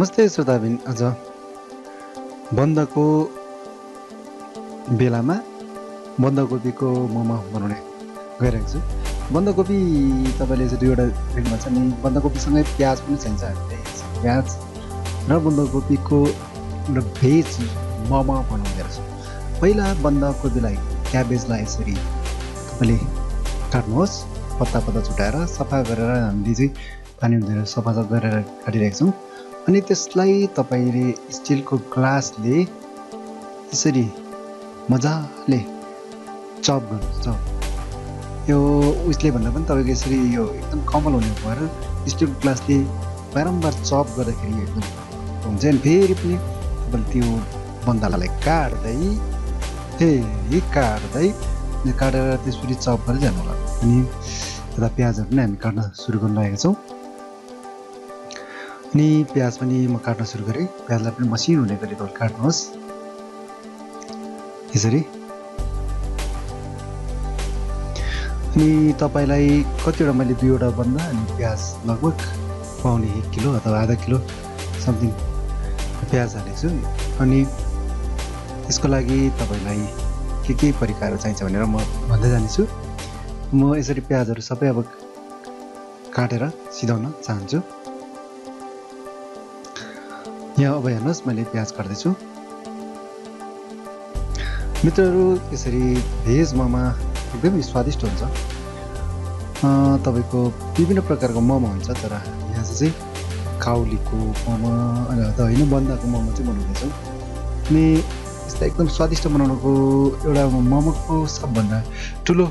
नमस्ते श्रोताबिन। आज बन्दको बेलामा बन्दकोपीको मोमो बनाउने गइरहेको छु। बन्दकोपी तपाईँले चाहिँ दुईवटा भेटमा छ नि, बन्दकोपीसँगै प्याज पनि चाहिन्छ हामीले। प्याज र बन्दकोपीको एउटा भेज मोमो बनाउने रहेछ। पहिला बन्दकोपीलाई क्याबेजलाई यसरी तपाईँले काट्नुहोस्, पत्ता पत्ता छुटाएर सफा गरेर हामीले चाहिँ पानी हुँदैन सफा गरेर काटिरहेको छौँ। अनि त्यसलाई तपाईँले स्टिलको ग्लासले यसरी मजाले चप गर्नुहोस्। यो उसले भन्दा पनि तपाईँको यसरी यो एकदम कमल हुने भएर स्टिलको ग्लासले बारम्बार चप गर्दाखेरि एकदम हुन्छ। अनि फेरि पनि तपाईँले त्यो बन्दालाई काटेर त्यसपछि चप गरेर जानु होला। अनि यता प्याजहरू पनि हामी काट्न सुरु गर्न लागेका छौँ। अनि प्याज पनि म काट्न सुरु गरेँ। प्याजलाई पनि मसिनो हुने गरी तपाईँ काट्नुहोस् यसरी। अनि तपाईँलाई कतिवटा मैले दुईवटा बन्दा अनि प्याज लगभग पाउने 1 किलो अथवा आधा किलो समथिङ प्याज हालेको छु। अनि यसको लागि तपाईँलाई के परिकारहरू चाहिन्छ भनेर म भन्दै जानेछु। म यसरी प्याजहरू सबै अब काटेर सिधाउन चाहन्छु। यहाँ अब हेर्नुहोस् मैले प्याज काट्दैछु। मित्रहरू, यसरी भेज मोमो एकदमै स्वादिष्ट हुन्छ। तपाईँको विभिन्न प्रकारको मोमो हुन्छ, तर यहाँ चाहिँ काउलीको मोमो अथवा होइन बन्दाको मोमो चाहिँ बनाउँदैछौँ। अनि यसलाई एकदम स्वादिष्ट बनाउनुको एउटा मोमोको सबभन्दा ठुलो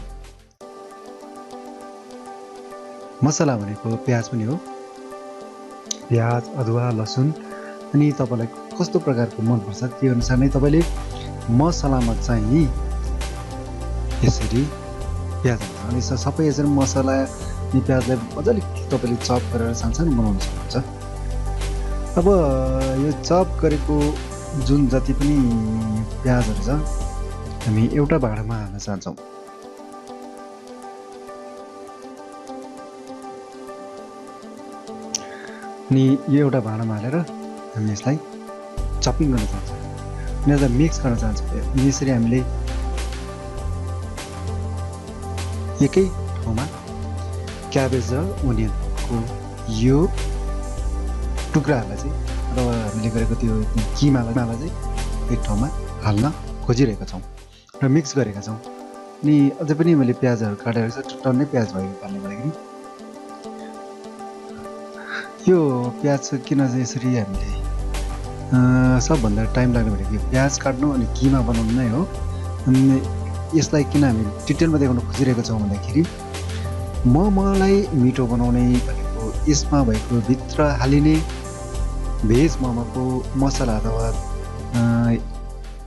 मसला भनेको प्याज पनि हो। प्याज, अदुवा, लसुन अनि तपाईँलाई कस्तो प्रकारको मनपर्छ त्यो अनुसार नै तपाईँले मसलामा चाहिँ यसरी प्याज हाल्छ। अनि सबै यसरी मसला अनि प्याजलाई मजाले तपाईँले चप गरेर सानसानो बनाउन सक्नुहुन्छ। अब यो चप गरेको जुन जति पनि प्याजहरू छ हामी एउटा भाँडामा हाल्न चाहन्छौँ। अनि यो एउटा भाँडामा हालेर हामी यसलाई चपिङ गर्न चाहन्छौँ अनि यसलाई मिक्स गर्न चाहन्छौँ। यसरी हामीले एकै ठाउँमा क्याबेज र ओनियनको यो टुक्राहरूलाई चाहिँ अथवा हामीले गरेको त्यो किमालाई चाहिँ एक ठाउँमा हाल्न खोजिरहेका छौँ र मिक्स गरेका छौँ। अनि अझै पनि मैले प्याजहरू काटेर चाहिँ टन्नै प्याज भएको कारणले गर्दाखेरि यो प्याज किन चाहिँ यसरी हामीले सबभन्दा टाइम लाग्ने भनेको प्याज काट्नु अनि किमा बनाउनु नै हो। अनि यसलाई किन हामी डिटेलमा देखाउन खोजिरहेको छौँ भन्दाखेरि मोमोलाई मिठो बनाउने भनेको यसमा भएको भित्र हालिने भेज मोमोको मसला अथवा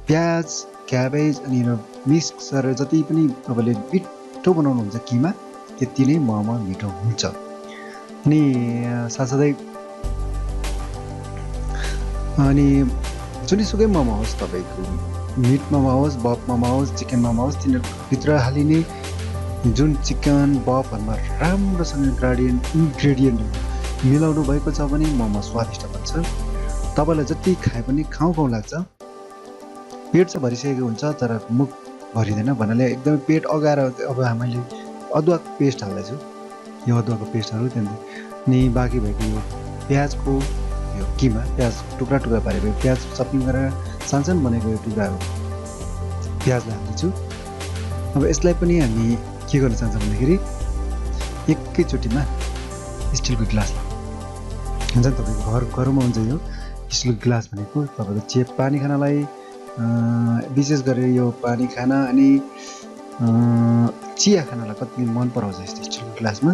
प्याज, क्याबेज अनि मिक्स गरेर जति पनि तपाईँले मिठो बनाउनुहुन्छ किमा त्यति नै मोमो मिठो हुन्छ। अनि साथसाथै अनि जुनैसुकै मोमो होस्, तपाईँको मिट मोमो होस्, बफ मोमो होस्, चिकन मोमो होस्, तिनीहरूभित्र हालिने जुन चिकन बफहरूमा राम्रोसँग इन्ग्रेडियन्टहरू मिलाउनु भएको छ भने मोमो स्वादिष्ट बन्छ। तपाईँलाई जति खाए पनि खाउँ लाग्छ। पेट चाहिँ भरिसकेको हुन्छ तर मुख भरिँदैन भन्नाले एकदमै पेट अगाएर अब हामीले अदुवाको पेस्ट हाल्दैछु। यो अदुवाको पेस्टहरू त्यहाँदेखि अनि बाँकी भएको यो प्याजको यो किमा, प्याज टुक्रा टुक्रा पारेको प्याज चपिङ गरेर सानसानो बनेको यो टुक्राहरू प्याजलाई हाल्दैछु। अब यसलाई पनि हामी के गर्न चाहन्छौँ भन्दाखेरि एकैचोटिमा स्टिलको ग्लास हुन्छ नि, तपाईँको घरमा हुन्छ यो स्टिलको ग्लास भनेको तपाईँको पानी खानालाई विशेष गरेर यो पानी खाना अनि चिया खानालाई कति मन पराउँछ यस्तो स्टिलको ग्लासमा।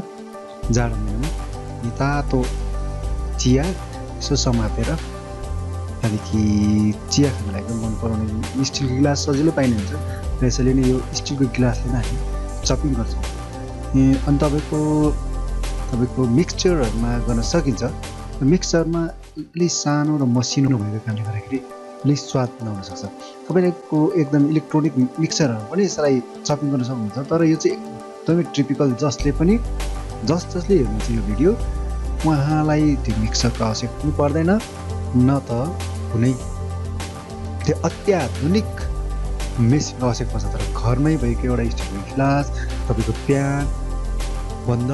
जाडो महिनामा तातो चिया यसो समातेर त्यहाँदेखि चिया खानालाई एकदम मन पराउने स्टिलको ग्लास सजिलो पाइने हुन्छ र यसैले नै यो स्टिलको ग्लासले नै हामी चपिङ गर्छौँ। अनि तपाईँको मिक्सचरहरूमा गर्न सकिन्छ। मिक्सचरमा अलिक सानो र मसिनो भएको कारणले गर्दाखेरि अलिक स्वाद बनाउन सक्छ। तपाईँको एकदम इलेक्ट्रोनिक मिक्सरहरू पनि यसलाई चपिङ गर्न सक्नुहुन्छ। तर यो चाहिँ एकदमै ट्रिपिकल जसले हेर्नुहुन्छ यो भिडियो उहाँलाई त्यो मिक्सरको आवश्यकता पनि पर्दैन न त कुनै त्यो अत्याधुनिक मेसिनको आवश्यक पर्छ, तर घरमै भएको एउटा स्टिलको गिलास, तपाईँको प्यान, बन्द,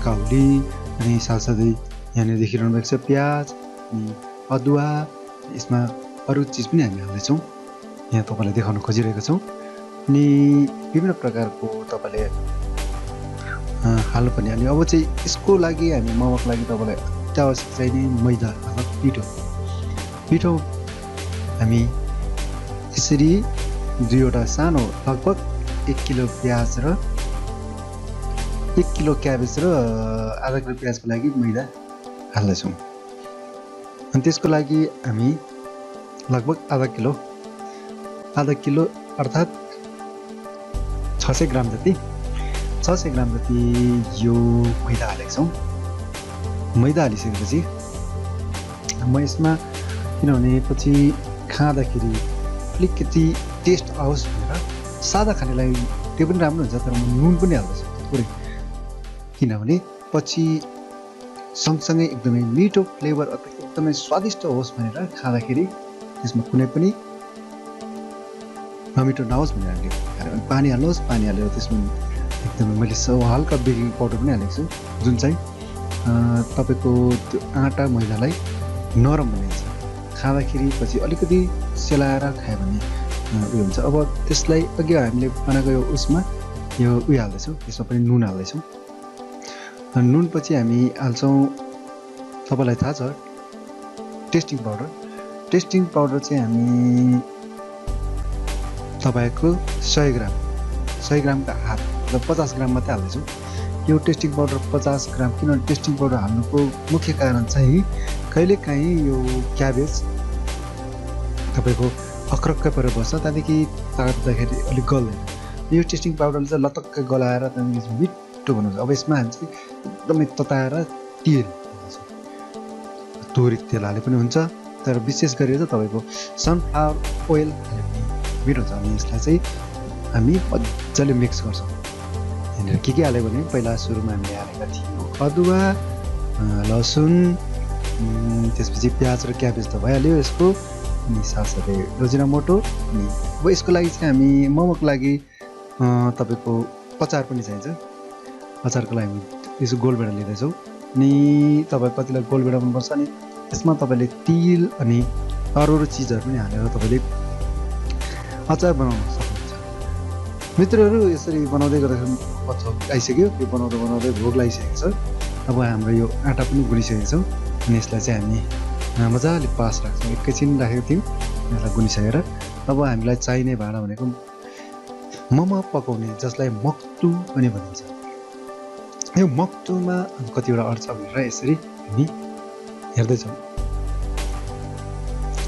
काउली, अनि साथसाथै यहाँनिर देखिरहनु भएको छ प्याज, अनि अदुवा, यसमा अरू चिज पनि हामी हाल्दैछौँ, यहाँ तपाईँलाई देखाउन खोजिरहेको छौँ। अनि विभिन्न प्रकारको तपाईँले हाल्नुपर्ने। अनि अब चाहिँ यसको लागि हामी मोमोको लागि तपाईँलाई अत्यावश्यक चाहिने मैदा अथवा पिठो हामी यसरी दुईवटा सानो लगभग 1 किलो प्याज र 1 किलो क्याबेज र आधा किलो प्याजको लागि मैदा हाल्दैछौँ। अनि त्यसको लागि हामी लगभग आधा किलो अर्थात् 600 ग्राम जति यो मैदा हालेको छौँ। मैदा हालिसकेपछि म यसमा, किनभने पछि खाँदाखेरि अलिकति टेस्ट आओस् भनेर सादा खानेलाई त्यो पनि राम्रो हुन्छ, तर म नुन पनि हाल्दैछु थोरै, किनभने पछि सँगसँगै एकदमै मिठो फ्लेभर अथवा एकदमै स्वादिष्ट होस् भनेर खाँदाखेरि त्यसमा कुनै पनि नमिठो नहोस् भनेर हामीले पानी हाल्नुहोस्। पानी हालेर त्यसमा एकदमै मैले हल्का बेकिङ पाउडर पनि हालेको छु, जुन चाहिँ तपाईँको त्यो आँटा मैदालाई नरम बनाइन्छ, खाँदाखेरि पछि अलिकति सेलाएर खायो भने उयो हुन्छ। अब त्यसलाई अघि हामीले बनाएको यो उसमा यो उयो हाल्दैछौँ, त्यसमा पनि नुन हाल्दैछौँ। नुन पछि हामी हाल्छौँ, तपाईँलाई थाहा छ टेस्टिङ पाउडर चाहिँ हामी तपाईँको 100 ग्रामका हात र 50 ग्राम मात्रै हाल्दैछौँ। यो टेस्टिङ पाउडर 50 ग्राम, किनभने टेस्टिङ पाउडर हाल्नुको मुख्य कारण चाहिँ कहिलेकाहीँ यो क्याबेज तपाईँको अक्रक्क परेर बस्छ, त्यहाँदेखि तार्दाखेरि अलिक गल्दैन। यो टेस्टिङ पाउडरले चाहिँ लतक्क गलाएर त्यहाँदेखि मिठो बनाउँछ। अब यसमा हामी चाहिँ एकदमै तताएर तेल हाल्छौँ, तोरीको तेल हाले पनि हुन्छ, तर विशेष गरेर तपाईँको सनफ्लावर ओइल हाल्यो भने मिठो हुन्छ। अनि यसलाई चाहिँ हामी मजाले मिक्स गर्छौँ। यहाँनिर के हाल्यो भने पहिला सुरुमा हामीले हालेका थियौँ अदुवा, लसुन, त्यसपछि प्याज र क्याबेज त भइहाल्यो यसको, अनि साथसाथै अजिनामोटो। अनि अब यसको लागि चाहिँ हामी मोमोको लागि तपाईँको अचार पनि चाहिन्छ। अचारको लागि हामी यसो गोलभेडा लिँदैछौँ। अनि तपाईँ कतिलाई गोलभेडा मनपर्छ, अनि यसमा तपाईँले तिल अनि अरू चिजहरू पनि हालेर तपाईँले अचार बनाउन सक्नुहुन्छ। मित्रहरू, यसरी बनाउँदै गर्दाखेरि भोक आइसक्यो, यो बनाउँदै भोक लागिसकेको छ। अब हाम्रो यो आँटा पनि गुनिसकेको छौँ, अनि यसलाई चाहिँ हामी मजाले पास राख्छौँ। एकैछिन राखेको थियौँ यसलाई गुनिसकेर। अब हामीलाई चाहिने भाँडा भनेको मोमो पकाउने, जसलाई मक्टु पनि भनिन्छ। यो मक्टुमा कतिवटा अड्छ भनेर यसरी हामी हेर्दैछौँ।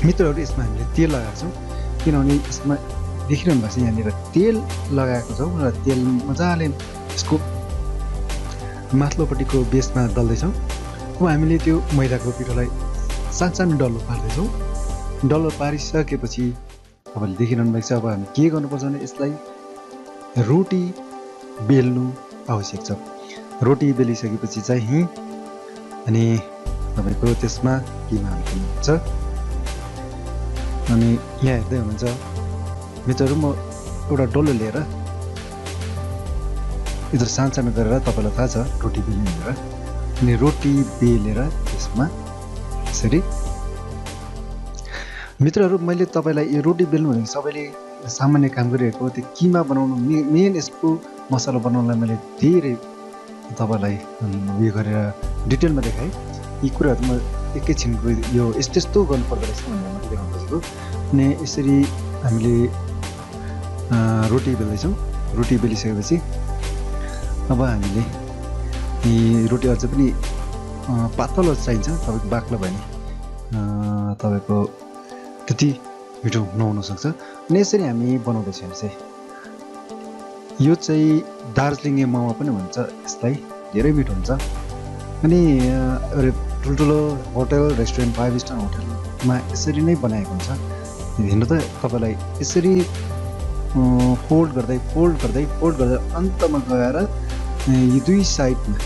मित्रहरू, यसमा हामीले तेल लगाएको छौँ, किनभने यसमा देखिरहनु भएको छ यहाँनिर तेल लगाएको छौँ र तेल मजाले यसको माथिल्लोपट्टिको बेसमा दल्दैछौँ। अब हामीले त्यो मैदाको पिठोलाई सानो डल्लो पार्दैछौँ। डल्लो पारिसकेपछि तपाईँले देखिरहनु भएको छ। अब हामी के गर्नुपर्छ भने यसलाई रोटी बेल्नु आवश्यक छ। रोटी बेलिसकेपछि चाहिँ अनि तपाईँको त्यसमा किमा हाल्नुहुन्छ। अनि यहाँ हेर्दै हुनुहुन्छ मित्रहरू, म एउटा डल्लो लिएर यत्रो सानो गरेर, तपाईँलाई थाहा छ रोटी बेल्ने भनेर, अनि रोटी बेलेर त्यसमा यसरी। मित्रहरू, मैले तपाईँलाई यो रोटी बेल्नु भनेको सबैले सामान्य काम गरिरहेको, त्यो किमा बनाउनु मेन यसको मसला बनाउनलाई मैले धेरै तपाईँलाई उयो गरेर डिटेलमा देखाएँ। यी कुराहरू म एकैछिनको यो यस्तो गर्नुपर्दो रहेछ भनेर मैले देखाउन खोजेको। अनि यसरी हामीले रोटी बेल्दैछौँ। रोटी बेलिसकेपछि अब हामीले रोटी अझ पनि पातलो चाहिन्छ, तपाईँको बाक्लो भयो भने तपाईँको त्यति मिठो नहुन सक्छ। अनि यसरी हामी बनाउँदैछौँ चाहिँ। यो चाहिँ दार्जिलिङे मोमो पनि भन्छ यसलाई, धेरै मिठो हुन्छ। अनि ठुल्ठुलो होटल, रेस्टुरेन्ट, 5 स्टार होटलमा यसरी नै बनाएको हुन्छ। हेर्नु त, तपाईँलाई यसरी फोल्ड गर्दै अन्तमा गएर यी दुई साइडमा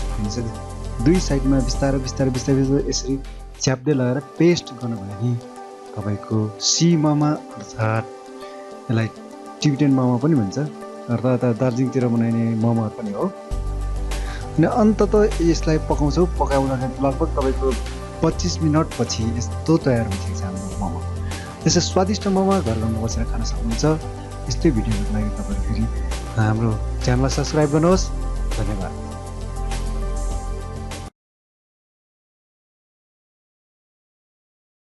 बिस्तारै यसरी च्याप्दै लगाएर पेस्ट गर्नुभयो भने तपाईँको सी मोमो अर्थात् यसलाई टिबेटन मोमो पनि भन्छ अर्थात् दार्जिलिङतिर बनाइने मोमोहरू पनि हो। अनि अन्ततः यसलाई पकाउँदाखेरि लगभग तपाईँको 25 मिनटपछि यस्तो तयार भइसकेको छ हाम्रो मोमो। त्यसै स्वादिष्ट मोमो घरमा बसेर खान सक्नुहुन्छ। यस्तै भिडियोहरूको लागि तपाईँहरू फेरि हाम्रो च्यानललाई सब्सक्राइब गर्नुहोस्। धन्यवाद।